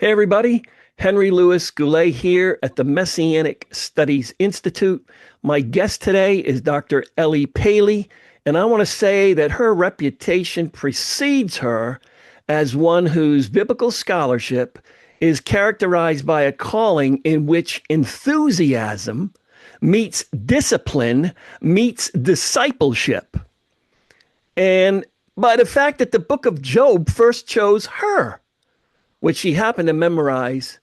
Hey, everybody. Henry Louis Goulet here at the Messianic Studies Institute. My guest today is Dr. Ellie Paley, and I want to say that her reputation precedes her as one whose biblical scholarship is characterized by a calling in which enthusiasm meets discipline meets discipleship. And by the fact that the book of Job first chose her, which she happened to memorize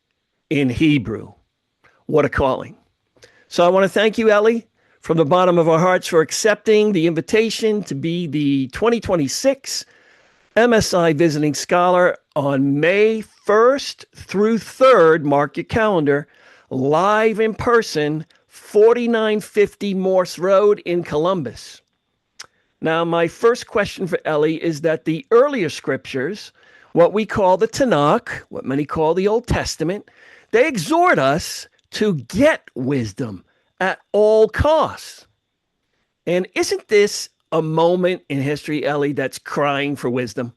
in Hebrew. What a calling. So I want to thank you, Ellie, from the bottom of our hearts for accepting the invitation to be the 2026 MSI Visiting Scholar on May 1st through 3rd. Mark your calendar, live in person, 4950 Morse Road in Columbus. Now, my first question for Ellie is that the earlier scriptures, what we call the Tanakh, what many call the Old Testament, they exhort us to get wisdom at all costs. And isn't this a moment in history, Ellie, that's crying for wisdom?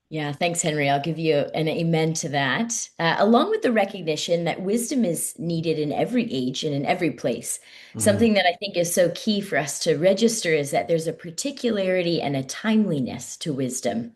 Yeah, thanks, Henry. I'll give you an amen to that. Along with the recognition that wisdom is needed in every age and in every place. Mm. Something that I think is so key for us to register is that there's a particularity and a timeliness to wisdom.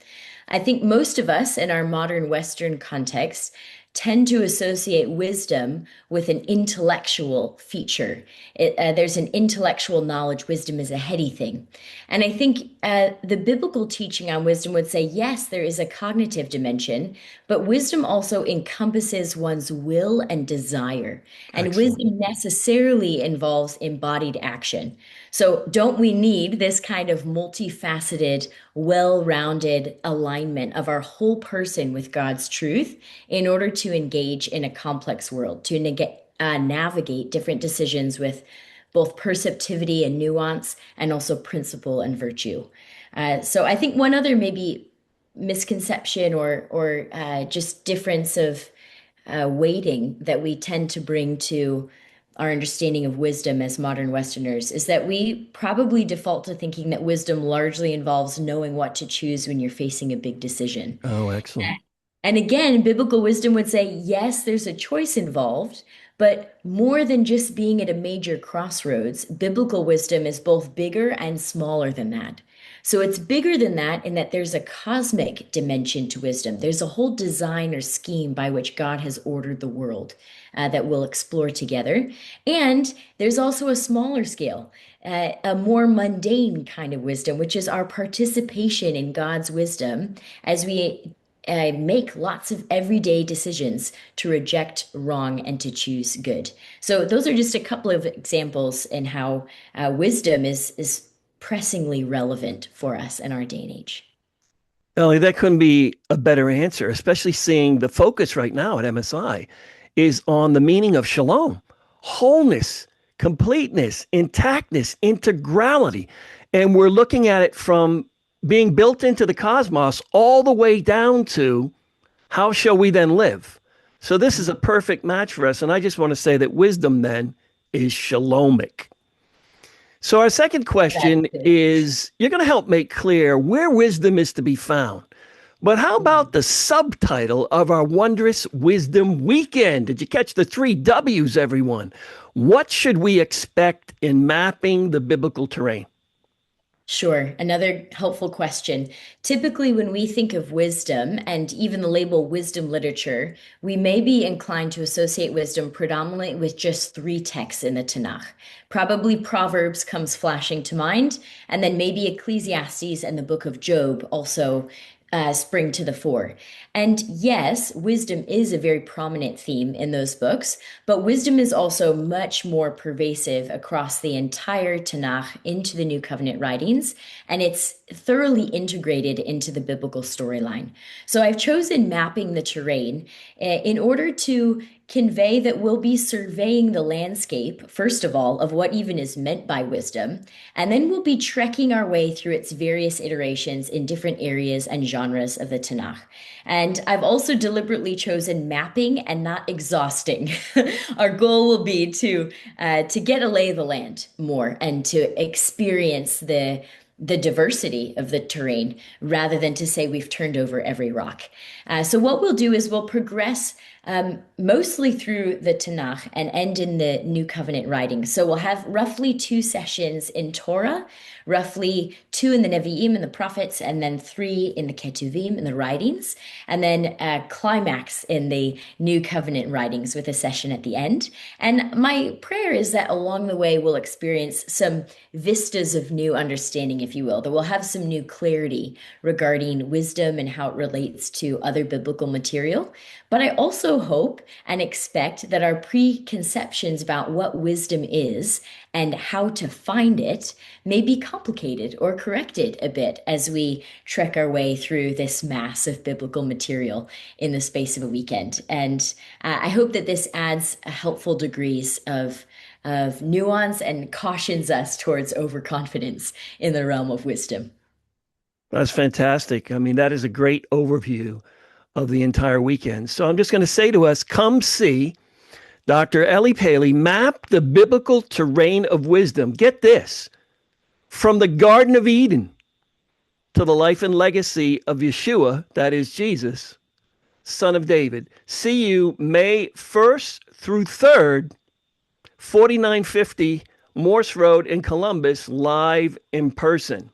I think most of us in our modern Western context tend to associate wisdom with an intellectual feature. There's an intellectual knowledge. Wisdom is a heady thing. And I think the biblical teaching on wisdom would say, yes, there is a cognitive dimension, but wisdom also encompasses one's will and desire. And Excellent. wisdom necessarily involves embodied action. So, don't we need this kind of multifaceted, well rounded alignment of our whole person with God's truth in order to engage in a complex world, to navigate different decisions with both perceptivity and nuance, and also principle and virtue? So, I think one other maybe misconception or just difference of weighting that we tend to bring to our understanding of wisdom as modern Westerners is that we probably default to thinking that wisdom largely involves knowing what to choose when you're facing a big decision. Oh, excellent. And again, biblical wisdom would say, yes, there's a choice involved, but more than just being at a major crossroads, biblical wisdom is both bigger and smaller than that. So it's bigger than that in that there's a cosmic dimension to wisdom. There's a whole design or scheme by which God has ordered the world that we'll explore together. And there's also a smaller scale, a more mundane kind of wisdom, which is our participation in God's wisdom as we make lots of everyday decisions to reject wrong and to choose good. So those are just a couple of examples in how wisdom is pressingly relevant for us in our day and age. Ellie, that couldn't be a better answer, especially seeing the focus right now at MSI is on the meaning of shalom, wholeness, completeness, intactness, integrality. And we're looking at it from being built into the cosmos all the way down to how shall we then live? So this is a perfect match for us. And I just want to say that wisdom then is shalomic. So our second question is you're going to help make clear where wisdom is to be found. But how about the subtitle of our wondrous wisdom weekend? Did you catch the three W's, everyone? What should we expect in mapping the biblical terrain? Sure. Another helpful question. Typically, when we think of wisdom and even the label wisdom literature, we may be inclined to associate wisdom predominantly with just three texts in the Tanakh. Probably Proverbs comes flashing to mind, and then maybe Ecclesiastes and the book of Job also spring to the fore. And yes, wisdom is a very prominent theme in those books, but wisdom is also much more pervasive across the entire Tanakh into the New Covenant writings, and it's thoroughly integrated into the biblical storyline. So I've chosen mapping the terrain in order to convey that we'll be surveying the landscape, first of all, of what even is meant by wisdom, and then we'll be trekking our way through its various iterations in different areas and genres of the Tanakh. And I've also deliberately chosen mapping and not exhausting. Our goal will be to get a lay of the land more and to experience the diversity of the terrain rather than to say we've turned over every rock. So what we'll do is we'll progress mostly through the Tanakh and end in the New Covenant writings. So we'll have roughly 2 sessions in Torah, roughly 2 in the Nevi'im and the prophets, and then 3 in the Ketuvim in the writings, and then a climax in the New Covenant writings with a session at the end. And my prayer is that along the way we'll experience some vistas of new understanding, if you will, that we'll have some new clarity regarding wisdom and how it relates to other biblical material. But I also hope and expect that our preconceptions about what wisdom is and how to find it may be complicated or corrected a bit as we trek our way through this mass of biblical material in the space of a weekend. And I hope that this adds helpful degrees of nuance and cautions us towards overconfidence in the realm of wisdom. That's fantastic. I mean, that is a great overview of the entire weekend. So I'm just going to say to us, come see Dr. Ellie Paley map the biblical terrain of wisdom. Get this, from the Garden of Eden to the life and legacy of Yeshua, that is Jesus, son of David. See you May 1st through 3rd, 4950 Morse Road in Columbus, live in person.